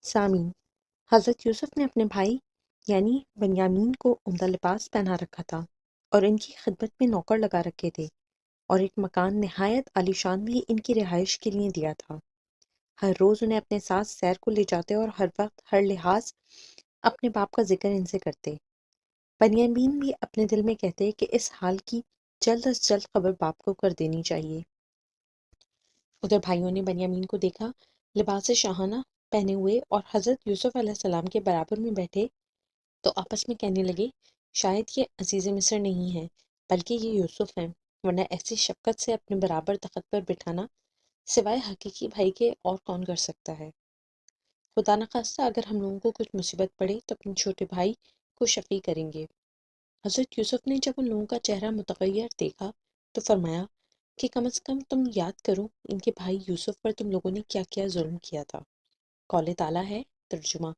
سامعین، حضرت یوسف نے اپنے بھائی یعنی بنیامین کو عمدہ لباس پہنا رکھا تھا اور ان کی خدمت میں نوکر لگا رکھے تھے، اور ایک مکان نہایت عالیشان بھی ان کی رہائش کے لیے دیا تھا۔ ہر روز انہیں اپنے ساتھ سیر کو لے جاتے اور ہر وقت ہر لحاظ اپنے باپ کا ذکر ان سے کرتے۔ بنیامین بھی اپنے دل میں کہتے کہ اس حال کی جلد از جلد خبر باپ کو کر دینی چاہیے۔ ادھر بھائیوں نے بنیامین کو دیکھا لباس شاہانہ پہنے ہوئے اور حضرت یوسف علیہ السلام کے برابر میں بیٹھے، تو آپس میں کہنے لگے شاید یہ عزیز مصر نہیں ہے بلکہ یہ یوسف ہیں، ورنہ ایسی شفقت سے اپنے برابر تخت پر بٹھانا سوائے حقیقی بھائی کے اور کون کر سکتا ہے۔ خدا نخواستہ اگر ہم لوگوں کو کچھ مصیبت پڑے تو اپنے چھوٹے بھائی کو شفیع کریں گے۔ حضرت یوسف نے جب ان لوگوں کا چہرہ متغیر دیکھا تو فرمایا کہ کم از کم تم یاد کرو ان کے بھائی یوسف پر تم لوگوں نے کیا کیا ظلم کیا تھا۔ قول تعالیٰ ہے، ترجمہ،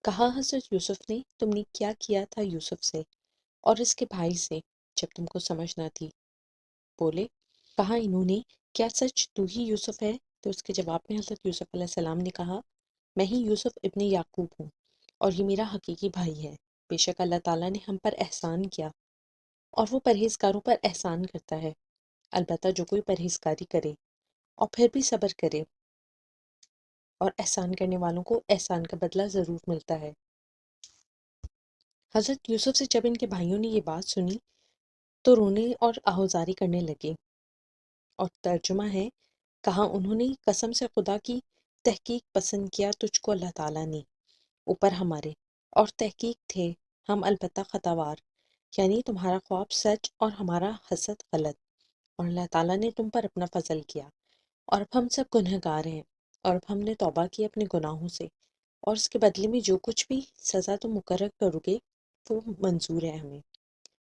کہا حضرت یوسف نے تم نے کیا کیا تھا یوسف سے اور اس کے بھائی سے جب تم کو سمجھ نہ تھی۔ بولے، کہا انہوں نے کیا سچ تو ہی یوسف ہے؟ تو اس کے جواب میں حضرت یوسف علیہ السلام نے کہا میں ہی یوسف ابن یعقوب ہوں اور یہ میرا حقیقی بھائی ہے۔ بے شک اللہ تعالیٰ نے ہم پر احسان کیا اور وہ پرہیزگاروں پر احسان کرتا ہے، البتہ جو کوئی پرہیزگاری کرے اور پھر بھی صبر کرے اور احسان کرنے والوں کو احسان کا بدلہ ضرور ملتا ہے۔ حضرت یوسف سے جب ان کے بھائیوں نے یہ بات سنی تو رونے اور آہوزاری کرنے لگے، اور ترجمہ ہے، کہا انہوں نے قسم سے خدا کی تحقیق پسند کیا تجھ کو اللہ تعالیٰ نے اوپر ہمارے، اور تحقیق تھے ہم البتہ خطاوار، یعنی تمہارا خواب سچ اور ہمارا حسد غلط، اور اللہ تعالیٰ نے تم پر اپنا فضل کیا، اور اب ہم سب گنہگار ہیں، اور اب ہم نے توبہ کی اپنے گناہوں سے، اور اس کے بدلے میں جو کچھ بھی سزا تم مقرر کرو گے وہ منظور ہے ہمیں۔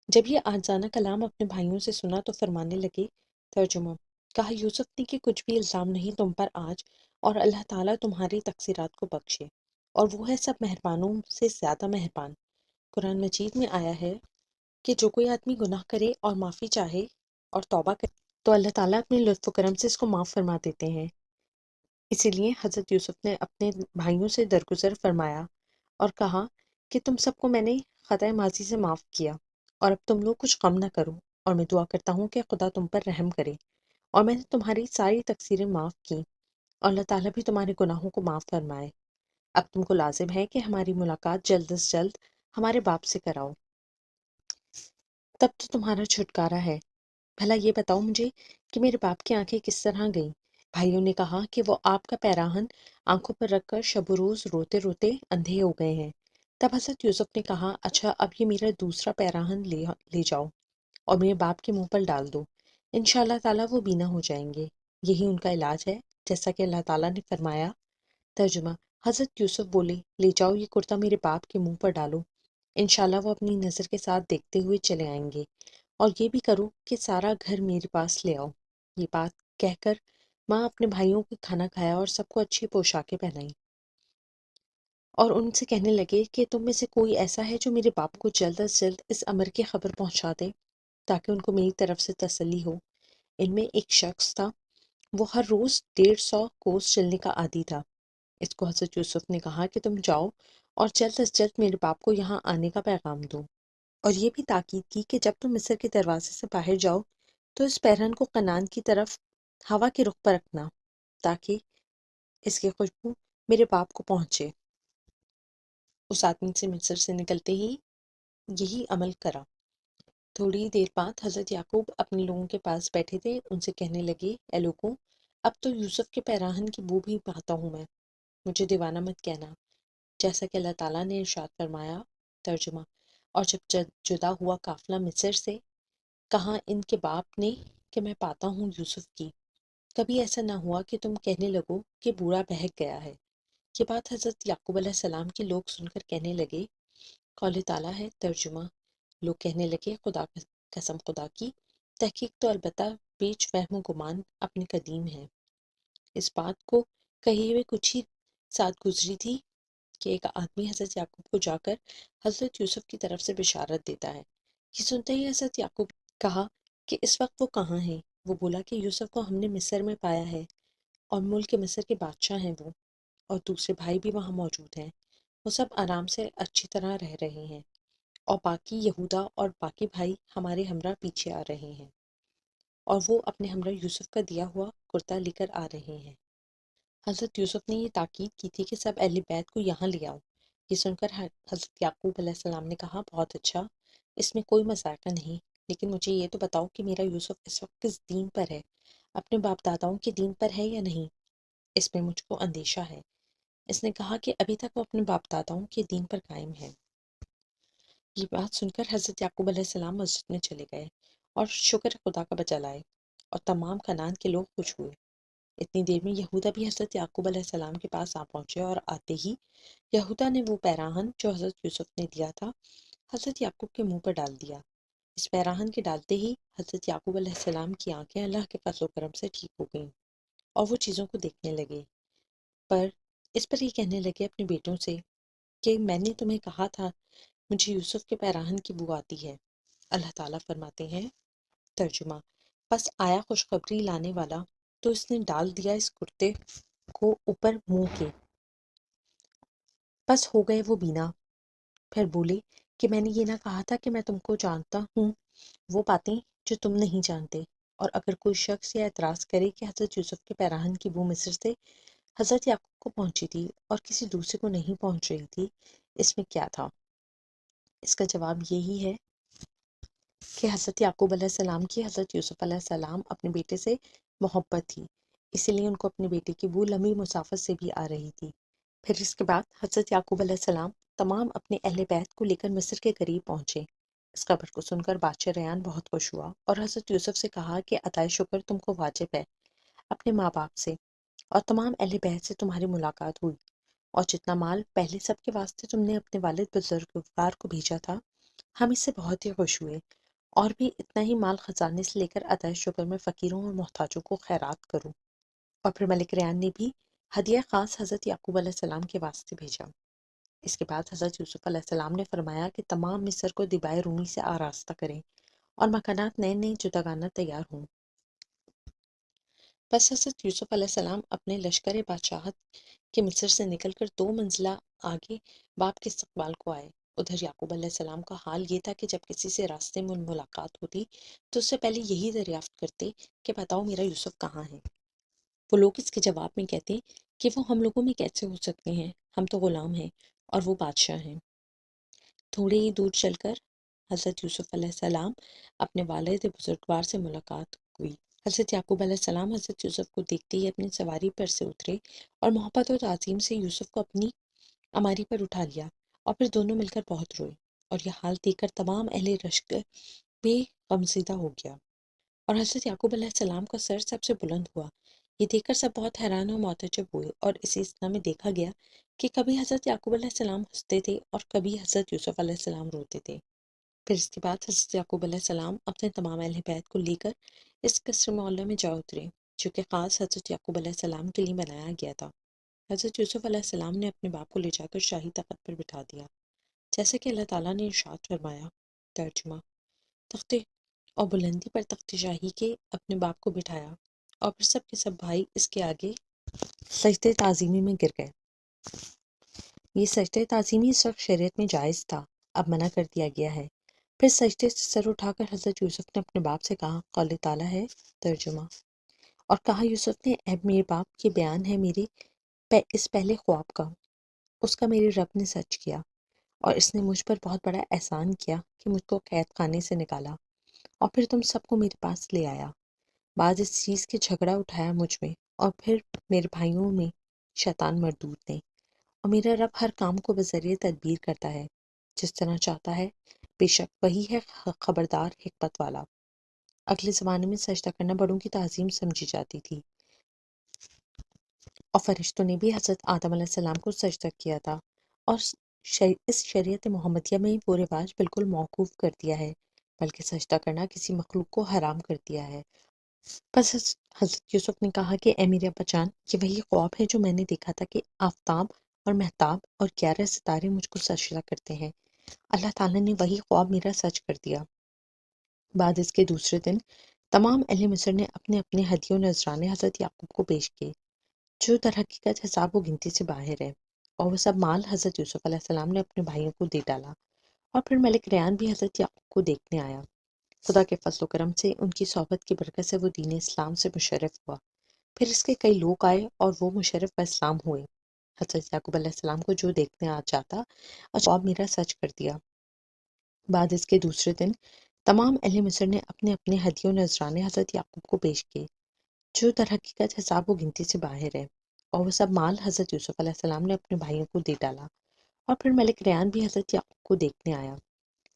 جب یہ آجزانہ کلام اپنے بھائیوں سے سنا تو فرمانے لگے، ترجمہ، کہا یوسف نے کہ کچھ بھی الزام نہیں تم پر آج، اور اللہ تعالیٰ تمہاری تقصیرات کو بخشے، اور وہ ہے سب مہربانوں سے زیادہ مہربان۔ قرآن مجید میں آیا ہے کہ جو کوئی آدمی گناہ کرے اور معافی چاہے اور توبہ کرے تو اللہ تعالیٰ اپنے لطف و کرم سے اس کو معاف فرما دیتے ہیں۔ اسی لیے حضرت یوسف نے اپنے بھائیوں سے درگزر فرمایا اور کہا کہ تم سب کو میں نے خطۂ ماضی سے معاف کیا، اور اب تم لوگ کچھ غم نہ کرو، اور میں دعا کرتا ہوں کہ خدا تم پر رحم کرے، اور میں نے تمہاری ساری تقصیریں معاف کی، اور اللہ تعالیٰ بھی تمہارے گناہوں کو معاف فرمائے۔ اب تم کو لازم ہے کہ ہماری ملاقات جلد از جلد ہمارے باپ سے کراؤ، تب تو تمہارا چھٹکارا ہے۔ بھلا یہ بتاؤ مجھے کہ میرے باپ کی آنکھیں کس طرح گئیں؟ بھائیوں نے کہا کہ وہ آپ کا پیراہن آنکھوں پر رکھ کر شب و روز روتے روتے اندھے ہو گئے ہیں۔ تب حضرت یوسف نے کہا اچھا اب یہ میرا دوسرا پیراہن لے جاؤ اور میرے باپ کے منہ پر ڈال دو، انشاءاللہ تعالیٰ وہ بینا ہو جائیں گے، یہی ان کا علاج ہے جیسا کہ اللہ تعالیٰ نے فرمایا۔ ترجمہ، حضرت یوسف بولے لے جاؤ یہ کرتا میرے باپ کے منہ پر ڈالو، انشاءاللہ وہ اپنی نظر کے ساتھ دیکھتے ہوئے چلے آئیں گے، اور یہ بھی کرو کہ سارا گھر میرے پاس لے آؤ۔ یہ بات کہہ کر ماں اپنے بھائیوں کو کھانا کھایا اور سب کو اچھی پوشاکیں پہنائیں، اور ان سے کہنے لگے کہ تم میں سے کوئی ایسا ہے جو میرے باپ کو جلد از جلد اس امر کی خبر پہنچا دے تاکہ ان کو میری طرف سے تسلی ہو۔ ان میں ایک شخص تھا، وہ ہر روز 150 کوس چلنے کا عادی تھا۔ اس کو حضرت یوسف نے کہا کہ تم جاؤ اور جلد از جلد میرے باپ کو یہاں آنے کا پیغام دو، اور یہ بھی تاکید کی کہ جب تم مصر کے دروازے سے باہر جاؤ تو اس پیرہن کو کنعان کی طرف ہوا کے رخ پر رکھنا تاکہ اس کی خوشبو میرے باپ کو پہنچے۔ اس آدمی سے مصر سے نکلتے ہی یہی عمل کرا۔ تھوڑی دیر بعد حضرت یعقوب اپنے لوگوں کے پاس بیٹھے تھے، ان سے کہنے لگے اے لوگوں، اب تو یوسف کے پیراہن کی بو بھی پاتا ہوں میں، مجھے دیوانہ مت کہنا، جیسا کہ اللہ تعالیٰ نے ارشاد فرمایا۔ ترجمہ، اور جب جدا ہوا قافلہ مصر سے، کہا ان کے باپ نے کہ میں پاتا ہوں یوسف کی، کبھی ایسا نہ ہوا کہ تم کہنے لگو کہ بوڑھا بہک گیا ہے۔ یہ بات حضرت یعقوب علیہ السلام کے لوگ سن کر کہنے لگے، قول تعالیٰ ہے، ترجمہ، لوگ کہنے لگے خدا قسم خدا کی تحقیق تو البتہ بیچ وہم و گمان اپنے قدیم ہے۔ اس بات کو کہے ہوئے کچھ ہی ساتھ گزری تھی کہ ایک آدمی حضرت یعقوب کو جا کر حضرت یوسف کی طرف سے بشارت دیتا ہے۔ یہ سنتے ہی حضرت یعقوب کہا کہ اس وقت وہ کہاں ہیں؟ وہ بولا کہ یوسف کو ہم نے مصر میں پایا ہے، اور ملک مصر کے بادشاہ ہیں وہ، اور دوسرے بھائی بھی وہاں موجود ہیں، وہ سب آرام سے اچھی طرح رہ رہے ہیں، اور باقی یہودا اور باقی بھائی ہمارے ہمراہ پیچھے آ رہے ہیں، اور وہ اپنے ہمراہ یوسف کا دیا ہوا کرتا لے کر آ رہے ہیں۔ حضرت یوسف نے یہ تاکید کی تھی کہ سب اہل بیت کو یہاں لے آؤ۔ یہ سن کر حضرت یعقوب علیہ السلام نے کہا، بہت اچھا، اس میں کوئی مذائقہ نہیں، لیکن مجھے یہ تو بتاؤ کہ میرا یوسف اس وقت کس دین پر ہے، اپنے باپ داداؤں کے دین پر ہے یا نہیں؟ اس میں مجھ کو اندیشہ ہے۔ اس نے کہا کہ ابھی تک وہ اپنے باپ داداؤں کے دین پر قائم ہے۔ یہ بات سن کر حضرت یعقوب علیہ السلام مسجد میں چلے گئے اور شکر خدا کا بجا لائے، اور تمام کنعان کے لوگ خوش ہوئے۔ اتنی دیر میں یہودا بھی حضرت یعقوب علیہ السلام کے پاس آ پہنچے، اور آتے ہی یہودا نے وہ پیراہن جو حضرت یوسف نے دیا تھا حضرت یعقوب کے منہ پر ڈال دیا۔ اس پیراہن کے ڈالتے ہی حضرت یعقوب علیہ السلام کی آنکھیں اللہ کے فضل و کرم سے ٹھیک ہو گئیں، اور وہ چیزوں کو دیکھنے لگے، پر اس پر یہ کہنے لگے اپنے بیٹوں سے کہ میں نے تمہیں کہا تھا مجھے یوسف کے پیراہن کی بو آتی ہے۔ اللہ تعالیٰ فرماتے ہیں، ترجمہ، پس آیا خوشخبری لانے والا تو اس نے ڈال دیا اس کرتے کو اوپر منہ کے، پس ہو گئے وہ بینا۔ پھر بولے کہ میں نے یہ نہ کہا تھا کہ میں تم کو جانتا ہوں وہ باتیں جو تم نہیں جانتے۔ اور اگر کوئی شخص یہ اعتراض کرے کہ حضرت یوسف کے پیراہن کی بو مصر سے حضرت یعقوب کو پہنچی تھی اور کسی دوسرے کو نہیں پہنچ رہی تھی، اس میں کیا تھا؟ اس کا جواب یہی ہے کہ حضرت یعقوب علیہ السلام کی حضرت یوسف علیہ السلام اپنے بیٹے سے محبت تھی، اسی لیے ان کو اپنے بیٹے کی بو لمبی مسافت سے بھی آ رہی تھی۔ پھر اس کے بعد حضرت یعقوب علیہ السلام تمام اپنے اہل بیت کو لے کر مصر کے قریب پہنچے۔ اس خبر کو سن کر بادشاہ ریان بہت خوش ہوا اور حضرت یوسف سے کہا کہ عطائے شکر تم کو واجب ہے، اپنے ماں باپ سے اور تمام اہل بیت سے تمہاری ملاقات ہوئی، اور جتنا مال پہلے سب کے واسطے تم نے اپنے والد بزرگوار کو بھیجا تھا، ہم اس سے بہت ہی خوش ہوئے، اور بھی اتنا ہی مال خزانے سے لے کر عطائے شکر میں فقیروں اور محتاجوں کو خیرات کرو۔ اور پھر ملک ریان نے بھی ہدیہ خاص حضرت یعقوب علیہ السلام کے واسطے بھیجا۔ اس کے بعد حضرت یوسف علیہ السلام نے فرمایا کہ تمام مصر کو دبائے رومی سے آراستہ کریں اور مکانات نئے نئے جداگانہ تیار ہوں۔ بس حضرت یوسف علیہ السلام اپنے لشکر بادشاہت کے مصر سے نکل کر 2 منزلہ آگے باپ کے استقبال کو آئے۔ ادھر یعقوب علیہ السلام کا حال یہ تھا کہ جب کسی سے راستے میں ملاقات ہوتی تو اس سے پہلے یہی دریافت کرتے کہ بتاؤ میرا یوسف کہاں ہے۔ وہ لوگ اس کے جواب میں کہتے کہ وہ ہم لوگوں میں کیسے ہو سکتے ہیں، ہم تو غلام ہیں اور وہ بادشاہ ہیں۔ تھوڑے ہی دور چل کر حضرت یوسف علیہ السلام اپنے والد بزرگوار سے ملاقات ہوئی۔ حضرت یعقوب علیہ السلام حضرت یوسف کو دیکھتے ہی اپنی سواری پر سے اترے اور محبت و تعظیم سے یوسف کو اپنی اماری پر اٹھا لیا، اور پھر دونوں مل کر بہت روئے، اور یہ حال دیکھ کر تمام اہل رشک بے غمزدہ ہو گیا، اور حضرت یعقوب علیہ السلام کا سر سب سے بلند ہوا۔ یہ دیکھ کر سب بہت حیران اور معتجب ہوئے، اور اسی اثنا میں دیکھا گیا کہ کبھی حضرت یعقوب علیہ السلام ہنستے تھے اور کبھی حضرت یوسف علیہ السلام روتے تھے۔ پھر اس کے بعد حضرت یعقوب علیہ السلام اپنے تمام اہل بیت کو لے کر اس قصر معلیٰ میں جا اترے جو کہ خاص حضرت یعقوب علیہ السلام کے لیے بنایا گیا تھا۔ حضرت یوسف علیہ السلام نے اپنے باپ کو لے جا کر شاہی تخت پر بٹھا دیا، جیسے کہ اللہ تعالیٰ نے ارشاد فرمایا۔ ترجمہ، تختے اور بلندی پر تخت شاہی کے اپنے باپ کو بٹھایا، اور پھر سب کے سب بھائی اس کے آگے سجدہ تعظیمی میں گر گئے۔ یہ سجدہ تعظیمی اس وقت شریعت میں جائز تھا، اب منع کر دیا گیا ہے۔ پھر سجدے سے سر اٹھا کر حضرت یوسف نے اپنے باپ سے کہا، قول تعالیٰ ہے۔ ترجمہ، اور کہا یوسف نے، اے میرے باپ، یہ بیان ہے میرے اس پہلے خواب کا، اس کا میرے رب نے سچ کیا، اور اس نے مجھ پر بہت بڑا احسان کیا کہ مجھ کو قید خانے سے نکالا اور پھر تم سب کو میرے پاس لے آیا۔ بعد اس چیز کے جھگڑا اٹھایا مجھ میں، اور پھر میرے بھائیوں میں شیطان مردود نے، اور میرا رب ہر کام کو بذریعہ تدبیر کرتا ہے جس طرح چاہتا ہے، بے شک وہی ہے خبردار حکمت والا۔ اگلے زمانے میں سجدہ کرنا بڑوں کی تعظیم سمجھی جاتی تھی، اور فرشتوں نے بھی حضرت آدم علیہ السلام کو سجدہ کیا تھا، اور اس شریعت محمدیہ میں وہ رواج بالکل موقوف کر دیا ہے، بلکہ سجدہ کرنا کسی مخلوق کو حرام کر دیا ہے۔ پس حضرت یوسف نے کہا کہ اے میرے ابا جان، یہ وہی خواب ہے جو میں نے دیکھا تھا کہ آفتاب اور مہتاب اور 11 ستارے مجھ کو سجدہ کرتے ہیں۔ اللہ تعالیٰ نے وہی خواب میرا سچ کر دیا۔ بعد اس کے دوسرے دن تمام اہل مصر نے اپنے اپنے ہدیے و نذرانے حضرت یعقوب کو پیش کیے۔ جو در حقیقت حساب و گنتی سے باہر ہے، اور وہ سب مال حضرت یوسف علیہ السلام نے اپنے بھائیوں کو دے ڈالا۔ اور پھر ملک ریان بھی حضرت یعقوب کو دیکھنے آیا۔ خدا کے فضل و کرم سے ان کی صحبت کی برکت سے وہ دین اسلام سے مشرف ہوا۔ پھر اس کے کئی لوگ آئے اور وہ مشرف و اسلام ہوئے۔ حضرت یعقوب علیہ السلام کو جو دیکھنے آ جاتا اور جواب میرا سچ کر دیا۔ بعد اس کے دوسرے دن تمام اہل مصر نے اپنے اپنے ہدیے و نذرانے حضرت یعقوب کو پیش کیے، جو در حقیقت حساب و گنتی سے باہر ہے، اور وہ سب مال حضرت یوسف علیہ السلام نے اپنے بھائیوں کو دے ڈالا۔ اور پھر ملک ریان بھی حضرت یعقوب کو دیکھنے آیا۔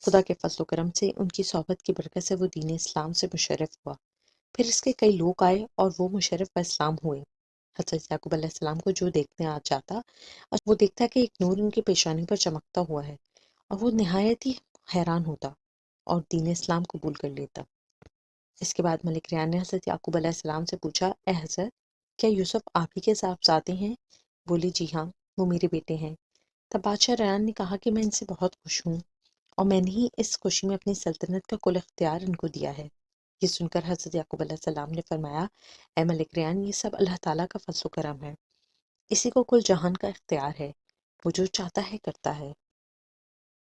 خدا کے فضل و کرم سے ان کی صحبت کی برکت سے وہ دین اسلام سے مشرف ہوا۔ پھر اس کے کئی لوگ آئے اور وہ مشرف و اسلام ہوئے۔ حضرت یعقوب علیہ السلام کو جو دیکھنے آ جاتا اور وہ دیکھتا کہ ایک نور ان کی پیشانی پر چمکتا ہوا ہے، اور وہ نہایت ہی حیران ہوتا اور دین اسلام قبول کر لیتا۔ اس کے بعد ملک ریان نے حضرت یعقوب علیہ السلام سے پوچھا، اے حضرت، کیا یوسف آپ ہی کے صاحبزادے ہیں؟ بولے، جی ہاں، وہ میرے بیٹے ہیں۔ تب بادشاہ ریان نے کہا کہ میں ان سے بہت خوش ہوں، اور میں نے ہی اس خوشی میں اپنی سلطنت کا کل اختیار ان کو دیا ہے۔ یہ سن کر حضرت یعقوب علیہ السلام نے فرمایا، اے ملک ریان، یہ سب اللہ تعالیٰ کا فضل و کرم ہے، اسی کو کل جہان کا اختیار ہے، وہ جو چاہتا ہے کرتا ہے۔